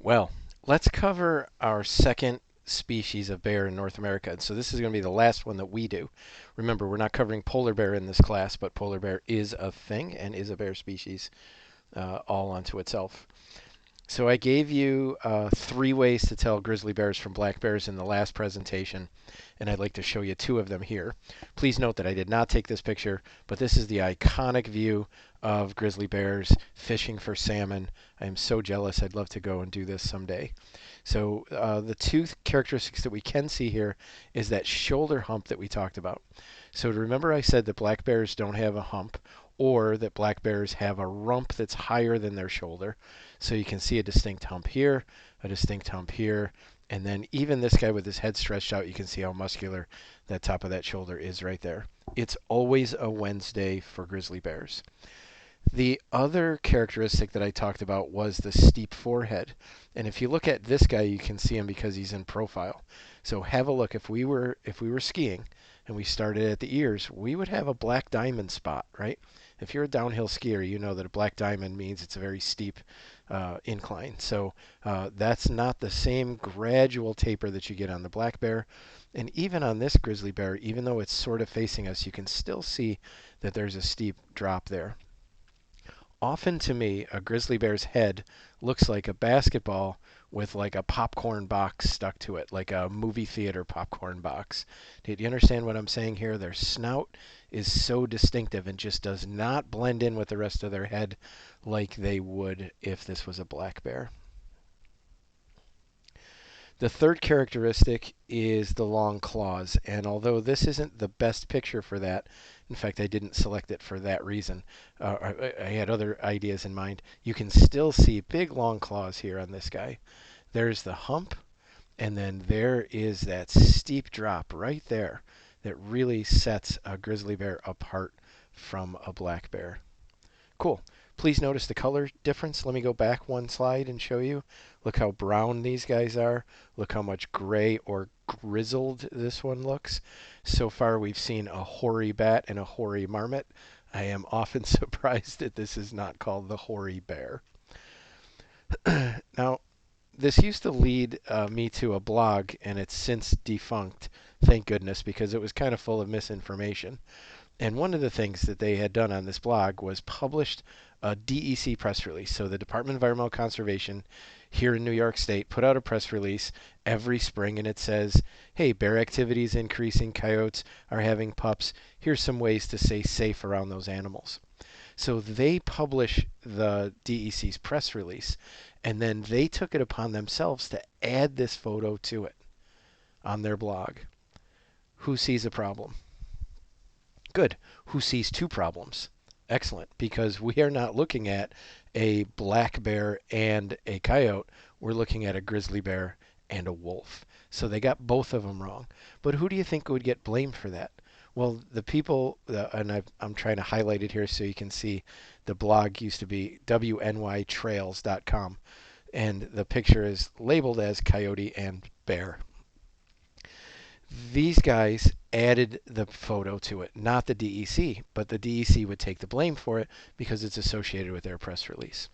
Well, let's cover our second species of bear in North America. And so this is going to be the last one that we do. Remember, we're not covering polar bear in this class, but polar bear is a thing and is a bear species all unto itself. So I gave you three ways to tell grizzly bears from black bears in the last presentation, and I'd like to show you two of them here. Please note that I did not take this picture, but this is the iconic view of grizzly bears fishing for salmon. I am so jealous. I'd love to go and do this someday. So the two characteristics that we can see here is that shoulder hump that we talked about. So remember I said that black bears don't have a hump, or that black bears have a rump that's higher than their shoulder. So you can see a distinct hump here, a distinct hump here, and then even this guy with his head stretched out, you can see how muscular that top of that shoulder is right there. It's always a Wednesday for grizzly bears. The other characteristic that I talked about was the steep forehead. And if you look at this guy, you can see him because he's in profile. So have a look. If we were skiing and we started at the ears, we would have a black diamond spot, right? If you're a downhill skier, you know that a black diamond means it's a very steep incline. So that's not the same gradual taper that you get on the black bear. And even on this grizzly bear, even though it's sort of facing us, you can still see that there's a steep drop there. Often to me, a grizzly bear's head looks like a basketball with like a popcorn box stuck to it, like a movie theater popcorn box. Do you understand what I'm saying here? Their snout is so distinctive and just does not blend in with the rest of their head like they would if this was a black bear. The third characteristic is the long claws, and although this isn't the best picture for that, in fact, I didn't select it for that reason. I had other ideas in mind. You can still see big long claws here on this guy. There's the hump, and then there is that steep drop right there that really sets a grizzly bear apart from a black bear. Cool. Please notice the color difference. Let me go back one slide and show you. Look how brown these guys are. Look how much gray or grizzled this one looks. So far we've seen a hoary bat and a hoary marmot. I am often surprised that this is not called the hoary bear. Now, this used to lead me to a blog, and it's since defunct, thank goodness, because it was kind of full of misinformation. And one of the things that they had done on this blog was published a DEC press release. So the Department of Environmental Conservation here in New York State put out a press release every spring, and it says, hey, bear activity is increasing, coyotes are having pups. Here's some ways to stay safe around those animals. So they publish the DEC's press release, and then they took it upon themselves to add this photo to it on their blog. Who sees a problem? Good. Who sees two problems? Excellent, because we are not looking at a black bear and a coyote. We're looking at a grizzly bear and a wolf. So they got both of them wrong. But who do you think would get blamed for that? Well, the people, and I'm trying to highlight it here so you can see the blog used to be wnytrails.com, and the picture is labeled as coyote and bear. These guys added the photo to it, not the DEC, but the DEC would take the blame for it because it's associated with their press release.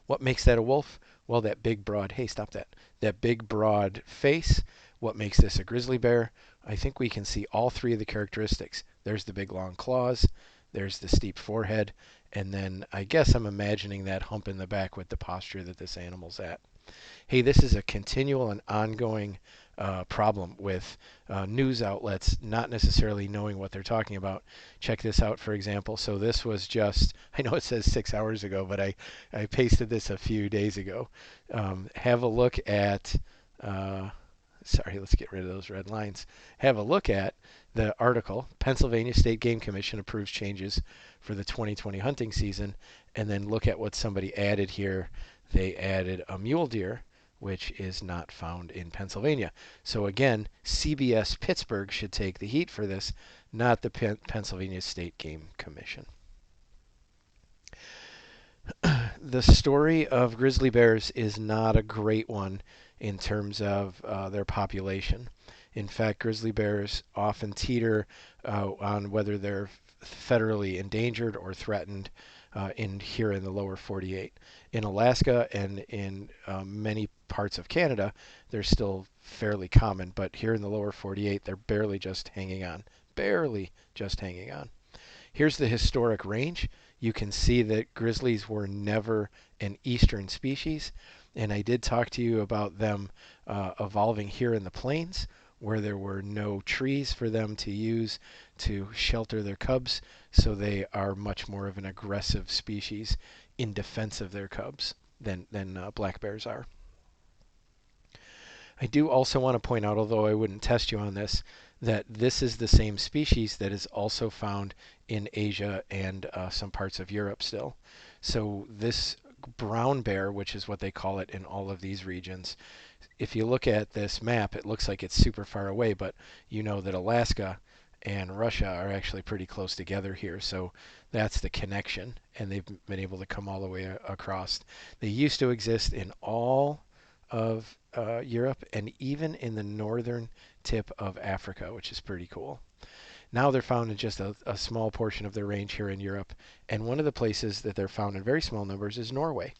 What makes that a wolf? Well, that big broad, hey, stop that. That big broad face. What makes this a grizzly bear? I think we can see all three of the characteristics. There's the big long claws, there's the steep forehead, and then I guess I'm imagining that hump in the back with the posture that this animal's at. Hey, this is a continual and ongoing problem with news outlets not necessarily knowing what they're talking about. Check this out, for example. So this was just, I know it says 6 hours ago, but I pasted this a few days ago. Have a look at, sorry, let's get rid of those red lines. Have a look at the article, Pennsylvania State Game Commission approves changes for the 2020 hunting season, and then look at what somebody added here. They added a mule deer, which is not found in Pennsylvania. So again, CBS Pittsburgh should take the heat for this, not the Pennsylvania State Game Commission. The story of grizzly bears is not a great one in terms of their population. In fact, grizzly bears often teeter on whether they're federally endangered or threatened. in here in the lower 48. In Alaska and in many parts of Canada, they're still fairly common, but here in the lower 48, they're barely just hanging on. Barely just hanging on. Here's the historic range. You can see that grizzlies were never an eastern species, and I did talk to you about them evolving here in the plains, where there were no trees for them to use to shelter their cubs, so they are much more of an aggressive species in defense of their cubs than black bears are. I do also want to point out, although I wouldn't test you on this, that this is the same species that is also found in Asia and some parts of Europe still. So this brown bear, which is what they call it in all of these regions, if you look at this map, it looks like it's super far away, but you know that Alaska and Russia are actually pretty close together here. So that's the connection, and they've been able to come all the way across. They used to exist in all of Europe and even in the northern tip of Africa, which is pretty cool. Now they're found in just a small portion of their range here in Europe, and one of the places that they're found in very small numbers is Norway.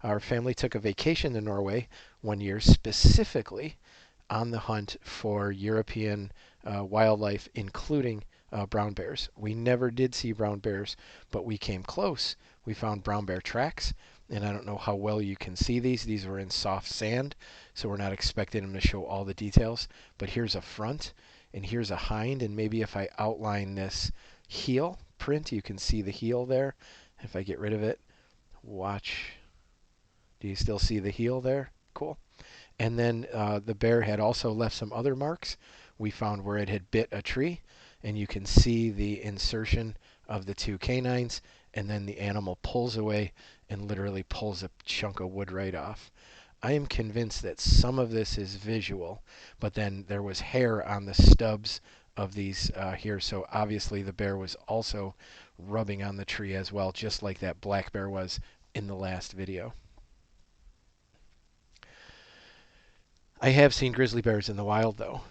Our family took a vacation to Norway one year specifically on the hunt for European wildlife, including brown bears. We never did see brown bears, but we came close. We found brown bear tracks, and I don't know how well you can see these. These were in soft sand, so we're not expecting them to show all the details. But here's a front, and here's a hind, and maybe if I outline this heel print, you can see the heel there. If I get rid of it, watch. Do you still see the heel there? Cool. And then the bear had also left some other marks. We found where it had bit a tree, and you can see the insertion of the two canines, and then the animal pulls away and literally pulls a chunk of wood right off. I am convinced that some of this is visual, but then there was hair on the stubs of these here, so obviously the bear was also rubbing on the tree as well, just like that black bear was in the last video. I have seen grizzly bears in the wild, though.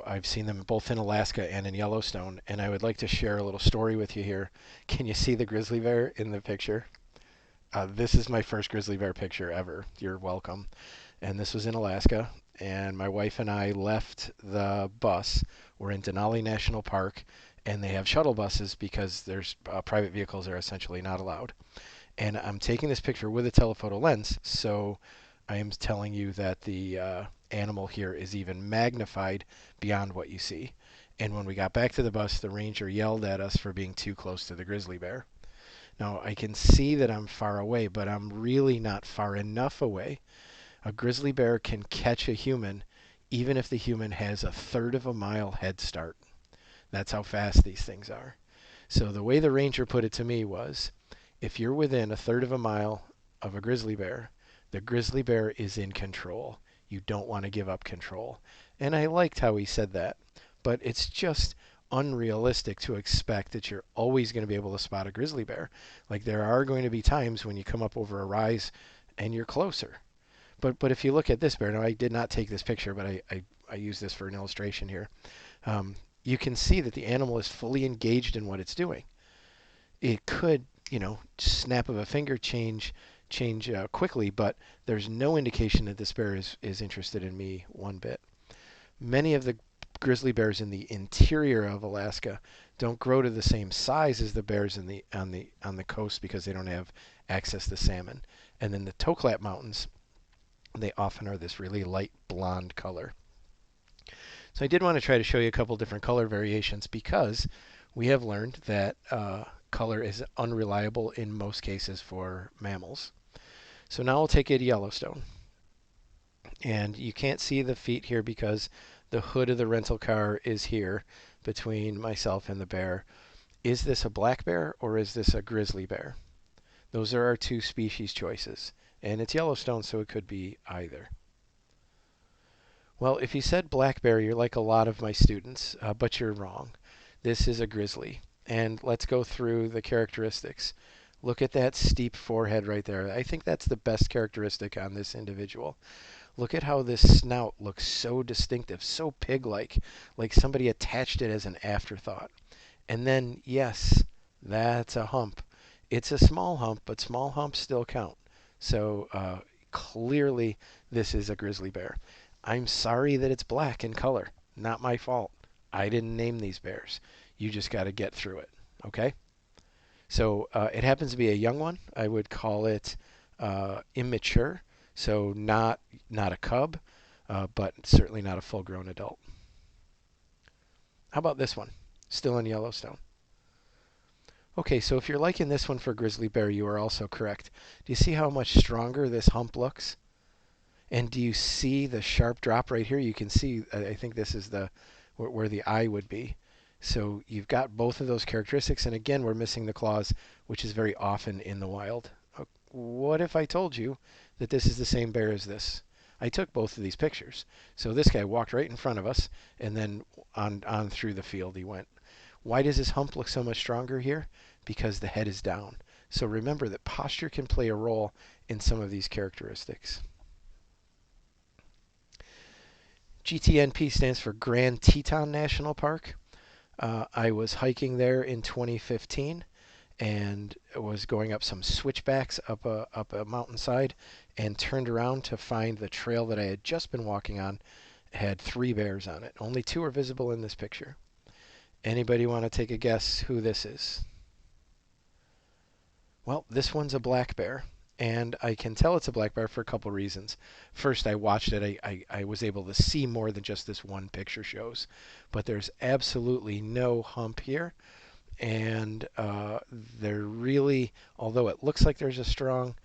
I've seen them both in Alaska and in Yellowstone, and I would like to share a little story with you here. Can you see the grizzly bear in the picture? This is my first grizzly bear picture ever. You're welcome. And this was in Alaska, and my wife and I left the bus. We're in Denali National Park, and they have shuttle buses because there's private vehicles are essentially not allowed. And I'm taking this picture with a telephoto lens, so I am telling you that the animal here is even magnified beyond what you see. And when we got back to the bus, the ranger yelled at us for being too close to the grizzly bear. Now, I can see that I'm far away, but I'm really not far enough away. A grizzly bear can catch a human even if the human has a third of a mile head start. That's how fast these things are. So the way the ranger put it to me was, if you're within a third of a mile of a grizzly bear, the grizzly bear is in control. You don't want to give up control. And I liked how he said that. But it's just unrealistic to expect that you're always going to be able to spot a grizzly bear. Like there are going to be times when you come up over a rise and you're closer. But if you look at this bear, now I did not take this picture, but I use this for an illustration here. You can see that the animal is fully engaged in what it's doing. It could, snap of a finger change quickly, but there's no indication that this bear is interested in me one bit. Many of the grizzly bears in the interior of Alaska don't grow to the same size as the bears on the coast because they don't have access to salmon. And then the Toklat Mountains, they often are this really light blonde color. So I did want to try to show you a couple different color variations because we have learned that color is unreliable in most cases for mammals. So now we'll take you to Yellowstone. And you can't see the feet here because the hood of the rental car is here between myself and the bear. Is this a black bear or is this a grizzly bear? Those are our two species choices. And it's Yellowstone, so it could be either. Well, if you said black bear, you're like a lot of my students, but you're wrong. This is a grizzly. And let's go through the characteristics. Look at that steep forehead right there. I think that's the best characteristic on this individual. Look at how this snout looks so distinctive, so pig-like, like somebody attached it as an afterthought. And then, yes, that's a hump. It's a small hump, but small humps still count. So clearly, this is a grizzly bear. I'm sorry that it's black in color. Not my fault. I didn't name these bears. You just got to get through it. Okay? So it happens to be a young one. I would call it immature. So not a cub, but certainly not a full-grown adult. How about this one? Still in Yellowstone. Okay, so if you're liking this one for grizzly bear, you are also correct. Do you see how much stronger this hump looks? And do you see the sharp drop right here? You can see, I think this is the where the eye would be. So you've got both of those characteristics, and again, we're missing the claws, which is very often in the wild. What if I told you that this is the same bear as this? I took both of these pictures. So this guy walked right in front of us, and then on through the field he went. Why does his hump look so much stronger here? Because the head is down. So remember that posture can play a role in some of these characteristics. GTNP stands for Grand Teton National Park. I was hiking there in 2015 and was going up some switchbacks up a mountainside and turned around to find the trail that I had just been walking on had 3 bears on it. Only 2 are visible in this picture. Anybody want to take a guess who this is? Well, this one's a black bear, and I can tell it's a black bear for a couple reasons. First, I watched it. I was able to see more than just this one picture shows. But there's absolutely no hump here. And they're really, although it looks like there's a strong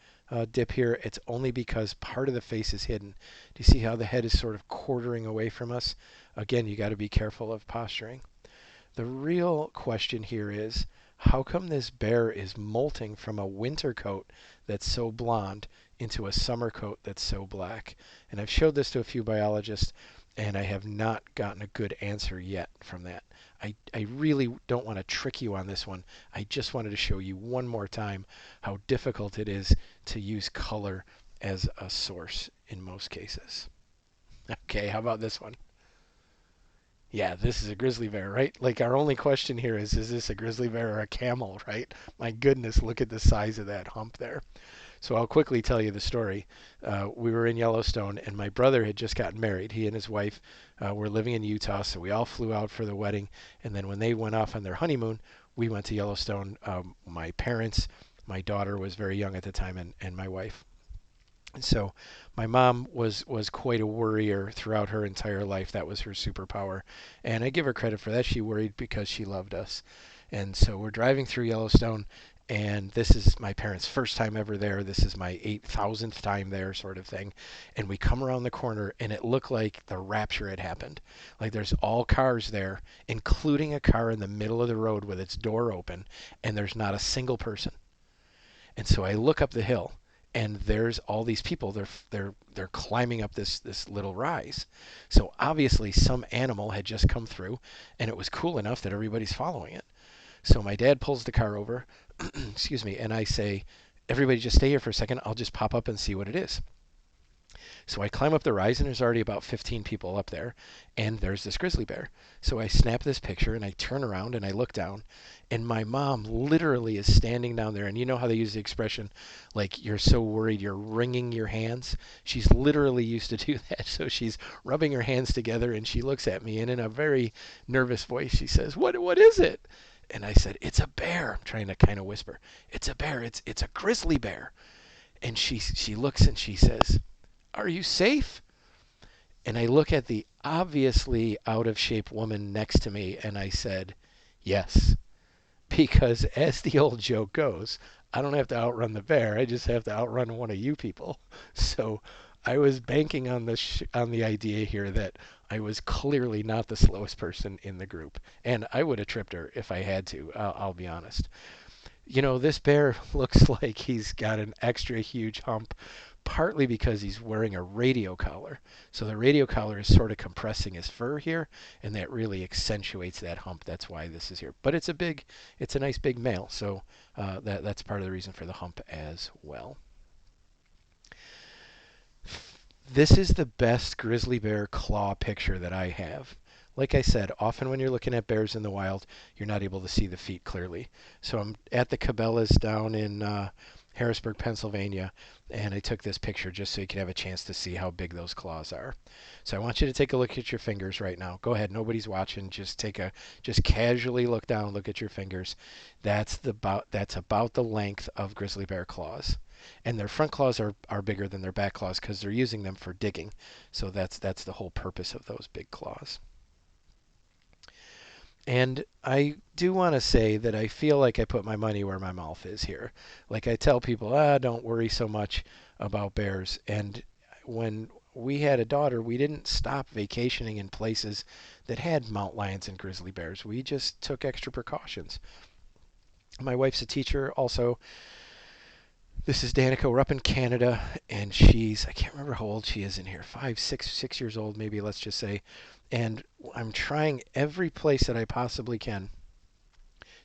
dip here, it's only because part of the face is hidden. Do you see how the head is sort of quartering away from us? Again, you got to be careful of posturing. The real question here is, how come this bear is molting from a winter coat that's so blonde into a summer coat that's so black? And I've showed this to a few biologists, and I have not gotten a good answer yet from that. I really don't want to trick you on this one. I just wanted to show you one more time how difficult it is to use color as a source in most cases. Okay, how about this one? Yeah, this is a grizzly bear, right? Like our only question here is this a grizzly bear or a camel, right? My goodness, look at the size of that hump there. So I'll quickly tell you the story. We were in Yellowstone, and my brother had just gotten married. He and his wife were living in Utah, so we all flew out for the wedding. And then when they went off on their honeymoon, we went to Yellowstone. My parents, my daughter was very young at the time, and my wife. And so my mom was quite a worrier throughout her entire life. That was her superpower. And I give her credit for that. She worried because she loved us. And so we're driving through Yellowstone, and this is my parents' first time ever there. This is my 8,000th time there, sort of thing. And we come around the corner, and it looked like the rapture had happened. Like there's all cars there, including a car in the middle of the road with its door open, and there's not a single person. And so I look up the hill, and there's all these people. They're climbing up this little rise. So obviously some animal had just come through, and it was cool enough that everybody's following it. So my dad pulls the car over, excuse me, and I say, "Everybody, just stay here for a second. I'll just pop up and see what it is." So I climb up the rise, and there's already about 15 people up there, and there's this grizzly bear. So I snap this picture, and I turn around, and I look down, and my mom literally is standing down there. And you know how they use the expression, like, you're so worried you're wringing your hands? She's literally used to do that. So she's rubbing her hands together, and she looks at me, and in a very nervous voice, she says, What is it?" And I said, "It's a bear." I'm trying to kind of whisper. "It's a bear. It's a grizzly bear." And she looks and she says, "Are you safe?" And I look at the obviously out of shape woman next to me and I said, "Yes." Because as the old joke goes, I don't have to outrun the bear. I just have to outrun one of you people. So I was banking on on the idea here that I was clearly not the slowest person in the group. And I would have tripped her if I had to, I'll be honest. You know, this bear looks like he's got an extra huge hump, partly because he's wearing a radio collar. So the radio collar is sort of compressing his fur here, and that really accentuates that hump. That's why this is here. But it's a nice big male, so that's part of the reason for the hump as well. This is the best grizzly bear claw picture that I have. like I said, often when you're looking at bears in the wild, you're not able to see the feet clearly. So I'm at the Cabela's down in Harrisburg, Pennsylvania, and I took this picture just so you could have a chance to see how big those claws are. So I want you to take a look at your fingers right now. Go ahead, nobody's watching. Just casually look down, look at your fingers. That's about the length of grizzly bear claws. And their front claws are bigger than their back claws because they're using them for digging. So that's the whole purpose of those big claws. And I do want to say that I feel like I put my money where my mouth is here. Like I tell people, don't worry so much about bears. And when we had a daughter, we didn't stop vacationing in places that had mountain lions and grizzly bears. We just took extra precautions. My wife's a teacher also. This is Danica. We're up in Canada, and I can't remember how old she is in here, 6 years old, maybe, let's just say. And I'm trying every place that I possibly can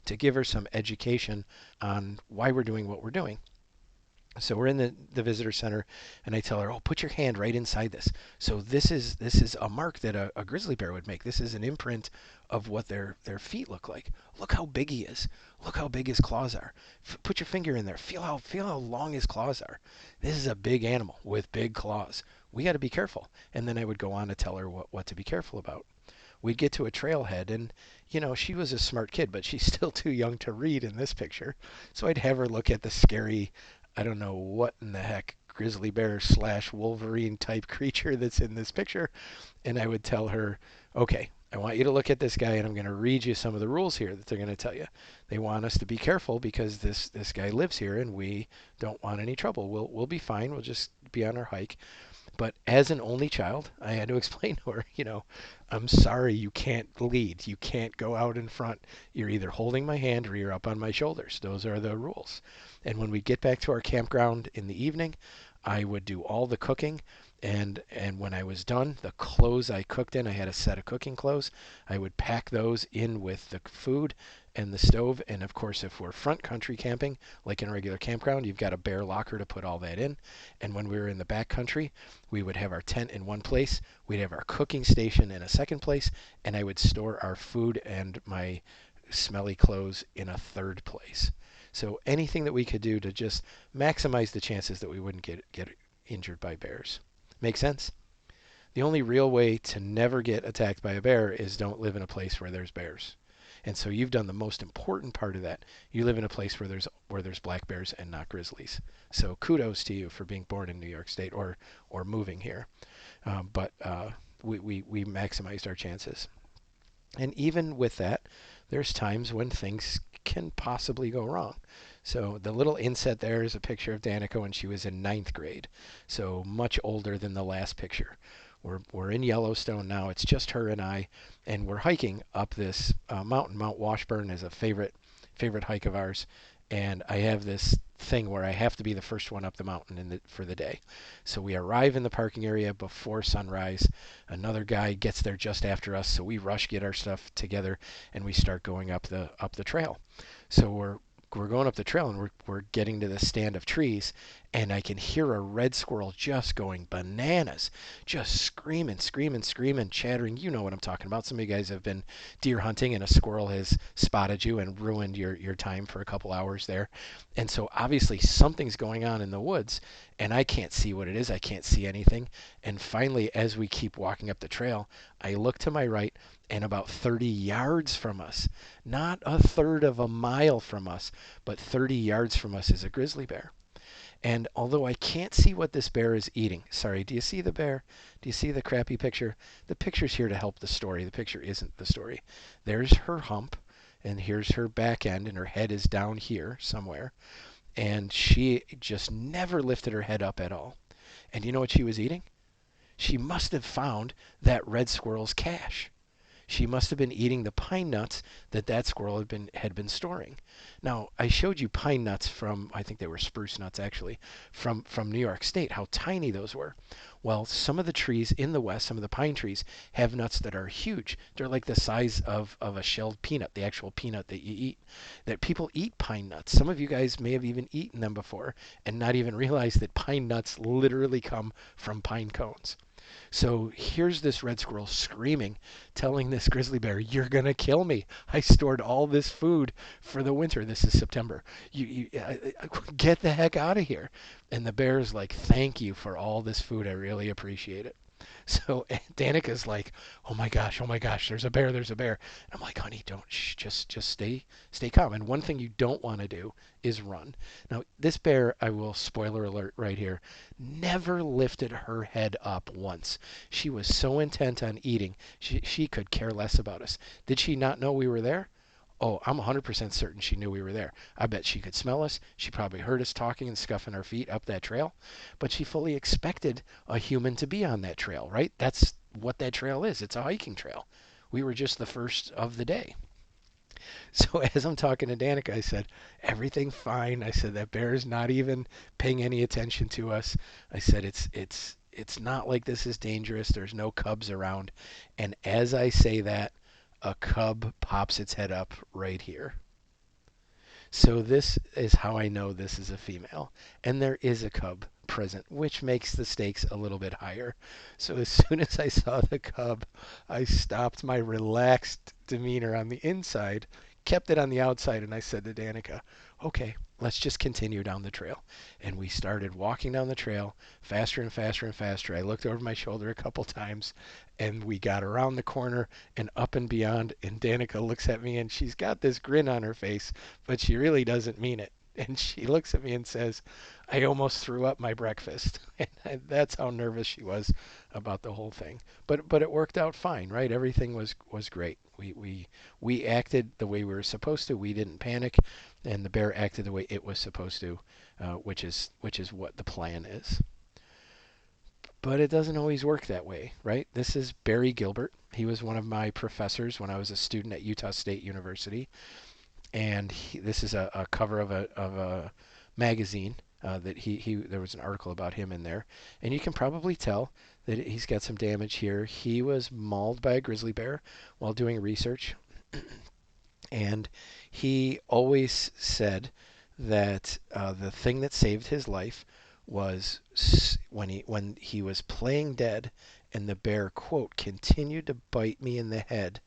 to give her some education on why we're doing what we're doing. So we're in the visitor center, and I tell her, "Oh, put your hand right inside this." So this is a mark that a grizzly bear would make. This is an imprint of what their feet look like. Look how big he is. Look how big his claws are. Put your finger in there. Feel how long his claws are. This is a big animal with big claws. We got to be careful. And then I would go on to tell her what to be careful about. We'd get to a trailhead, and she was a smart kid, but she's still too young to read in this picture. So I'd have her look at the scary, I don't know what in the heck, grizzly bear slash Wolverine type creature that's in this picture. And I would tell her, okay, I want you to look at this guy, and I'm going to read you some of the rules here that they're going to tell you. They want us to be careful because this guy lives here, and we don't want any trouble. We'll be fine. We'll just be on our hike. But as an only child, I had to explain to her, I'm sorry, you can't lead. You can't go out in front. You're either holding my hand or you're up on my shoulders. Those are the rules. And when we get back to our campground in the evening, I would do all the cooking. And when I was done, the clothes I cooked in, I had a set of cooking clothes. I would pack those in with the food and the stove. And of course, if we're front country camping, like in a regular campground, you've got a bear locker to put all that in. And when we were in the back country, we would have our tent in one place. We'd have our cooking station in a second place. And I would store our food and my smelly clothes in a third place. So anything that we could do to just maximize the chances that we wouldn't get injured by bears. Make sense? The only real way to never get attacked by a bear is don't live in a place where there's bears. And so you've done the most important part of that. You live in a place where there's black bears and not grizzlies. So kudos to you for being born in New York State or moving here. But we maximized our chances. And even with that, there's times when things can possibly go wrong. So the little inset there is a picture of Danica when she was in ninth grade, so much older than the last picture. We're in Yellowstone now. It's just her and I, and we're hiking up this mountain. Mount Washburn is a favorite hike of ours, and I have this thing where I have to be the first one up the mountain for the day. So we arrive in the parking area before sunrise. Another guy gets there just after us, so we rush, get our stuff together, and we start going up the trail. So we're going up the trail, and we're getting to the stand of trees, and I can hear a red squirrel just going bananas, just screaming, chattering. You know what I'm talking about. Some of you guys have been deer hunting, and a squirrel has spotted you and ruined your time for a couple hours there. And so obviously something's going on in the woods, and I can't see what it is. I can't see anything. And finally, as we keep walking up the trail, I look to my right, and about 30 yards from us, not a third of a mile from us, but 30 yards from us is a grizzly bear. And although I can't see what this bear is eating, sorry, do you see the bear? Do you see the crappy picture? The picture's here to help the story. The picture isn't the story. There's her hump, and here's her back end, and her head is down here somewhere. And she just never lifted her head up at all. And you know what she was eating? She must have found that red squirrel's cache. She must have been eating the pine nuts that squirrel had been storing. Now, I showed you pine nuts from, I think they were spruce nuts actually, from New York State, how tiny those were. Well, some of the trees in the West, some of the pine trees, have nuts that are huge. They're like the size of a shelled peanut, the actual peanut that you eat. That people eat pine nuts. Some of you guys may have even eaten them before and not even realize that pine nuts literally come from pine cones. So here's this red squirrel screaming, telling this grizzly bear, "You're gonna kill me. I stored all this food for the winter. This is September. Get the heck out of here." And the bear is like, "Thank you for all this food. I really appreciate it." So Danica's like, oh my gosh, there's a bear." And I'm like, "Honey, don't, just stay calm. And one thing you don't want to do is run." Now, this bear, I will spoiler alert right here, never lifted her head up once. She was so intent on eating, she could care less about us. Did she not know we were there? Oh, I'm 100% certain she knew we were there. I bet she could smell us. She probably heard us talking and scuffing our feet up that trail. But she fully expected a human to be on that trail, right? That's what that trail is. It's a hiking trail. We were just the first of the day. So as I'm talking to Danica, I said, "Everything fine." I said, "That bear is not even paying any attention to us." I said, It's not like this is dangerous. There's no cubs around." And as I say that, a cub pops its head up right here. So this is how I know this is a female. And there is a cub present, which makes the stakes a little bit higher. So as soon as I saw the cub, I stopped my relaxed demeanor on the inside, kept it on the outside, and I said to Danica, "Okay, let's just continue down the trail." And we started walking down the trail faster and faster and faster. I looked over my shoulder a couple times, and we got around the corner and up and beyond. And Danica looks at me, and she's got this grin on her face, but she really doesn't mean it. And she looks at me and says, "I almost threw up my breakfast." And that's how nervous she was about the whole thing. But it worked out fine, right? Everything was great. We acted the way we were supposed to. We didn't panic, and the bear acted the way it was supposed to, which is what the plan is. But it doesn't always work that way, right? This is Barry Gilbert. He was one of my professors when I was a student at Utah State University, and this is a cover of a magazine that he there was an article about him in there, and you can probably tell that he's got some damage here. He was mauled by a grizzly bear while doing research, and he always said that the thing that saved his life was when he was playing dead, and the bear, quote, "continued to bite me in the head.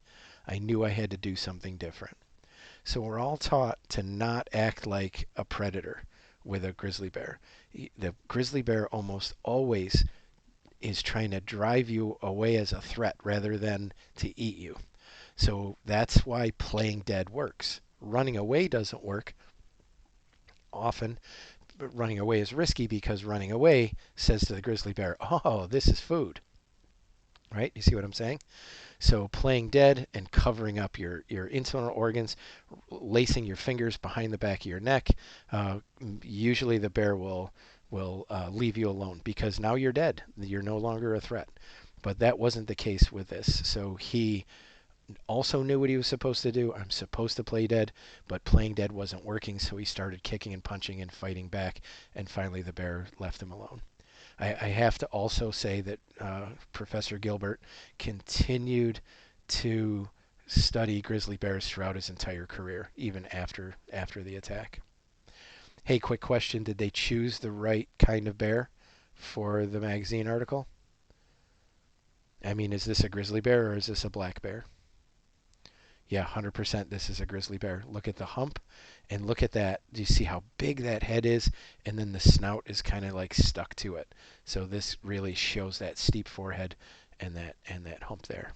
I knew I had to do something different." So we're all taught to not act like a predator with a grizzly bear. The grizzly bear almost always is trying to drive you away as a threat rather than to eat you. So that's why playing dead works. Running away doesn't work often. But running away is risky because running away says to the grizzly bear, "Oh, this is food." Right? You see what I'm saying? So playing dead and covering up your internal organs, lacing your fingers behind the back of your neck, uh, usually the bear will leave you alone because now you're dead. You're no longer a threat. But that wasn't the case with this. So he also knew what he was supposed to do. I'm supposed to play dead, but playing dead wasn't working, so he started kicking and punching and fighting back, and finally the bear left him alone. I have to also say that Professor Gilbert continued to study grizzly bears throughout his entire career, even after the attack. Hey, quick question: did they choose the right kind of bear for the magazine article? I mean, is this a grizzly bear or is this a black bear? Yeah, 100% this is a grizzly bear. Look at the hump and look at that. Do you see how big that head is? And then the snout is kind of like stuck to it. So this really shows that steep forehead and that hump there.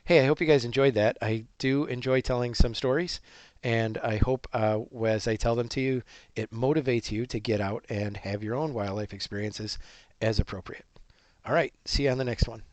Hey, I hope you guys enjoyed that. I do enjoy telling some stories, and I hope as I tell them to you, it motivates you to get out and have your own wildlife experiences as appropriate. All right, see you on the next one.